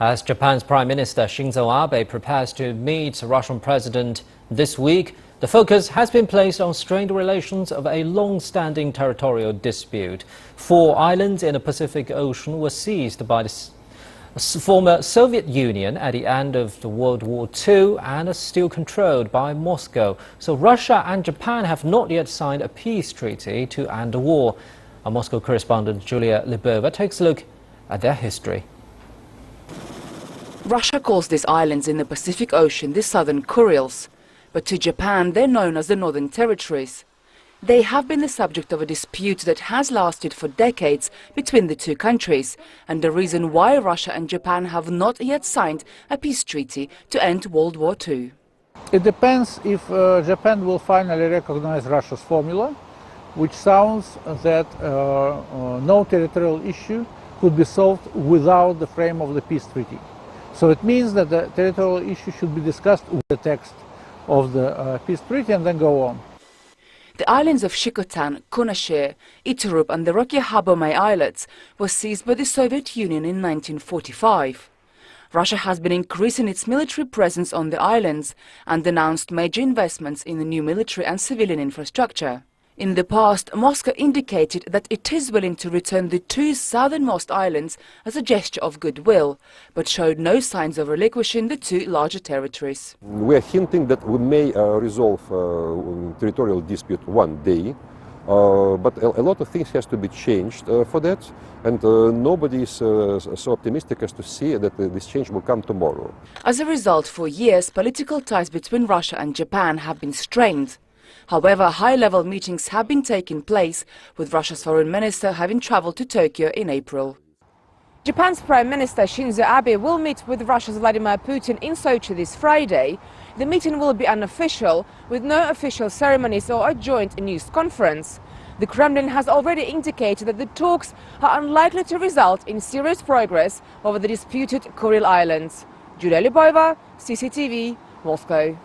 As Japan's Prime Minister Shinzo Abe prepares to meet Russian President this week, the focus has been placed on strained relations of a long-standing territorial dispute. 4 islands in the Pacific Ocean were seized by the former Soviet Union at the end of the World War II and are still controlled by Moscow. So Russia and Japan have not yet signed a peace treaty to end the war. Our Moscow correspondent Julia Libova takes a look at their history. Russia calls these islands in the Pacific Ocean the Southern Kuriles, but to Japan they're known as the Northern Territories. They have been the subject of a dispute that has lasted for decades between the two countries, and the reason why Russia and Japan have not yet signed a peace treaty to end World War II. It depends if Japan will finally recognize Russia's formula, which sounds that no territorial issue could be solved without the frame of the peace treaty. So it means that the territorial issue should be discussed with the text of the peace treaty and then go on. The islands of Shikotan, Kunashir, Iturup and the Rocky Habomai Islets were seized by the Soviet Union in 1945. Russia has been increasing its military presence on the islands and announced major investments in the new military and civilian infrastructure. In the past, Moscow indicated that it is willing to return the 2 southernmost islands as a gesture of goodwill, but showed no signs of relinquishing the 2 larger territories. We are hinting that we may resolve territorial dispute one day, but a lot of things has to be changed for that, and nobody is so optimistic as to see that this change will come tomorrow. As a result, for years, political ties between Russia and Japan have been strained. However, high-level meetings have been taking place, with Russia's foreign minister having travelled to Tokyo in April. Japan's Prime Minister Shinzo Abe will meet with Russia's Vladimir Putin in Sochi this Friday. The meeting will be unofficial, with no official ceremonies or a joint news conference. The Kremlin has already indicated that the talks are unlikely to result in serious progress over the disputed Kuril Islands. Julia Libova, CCTV, Moscow.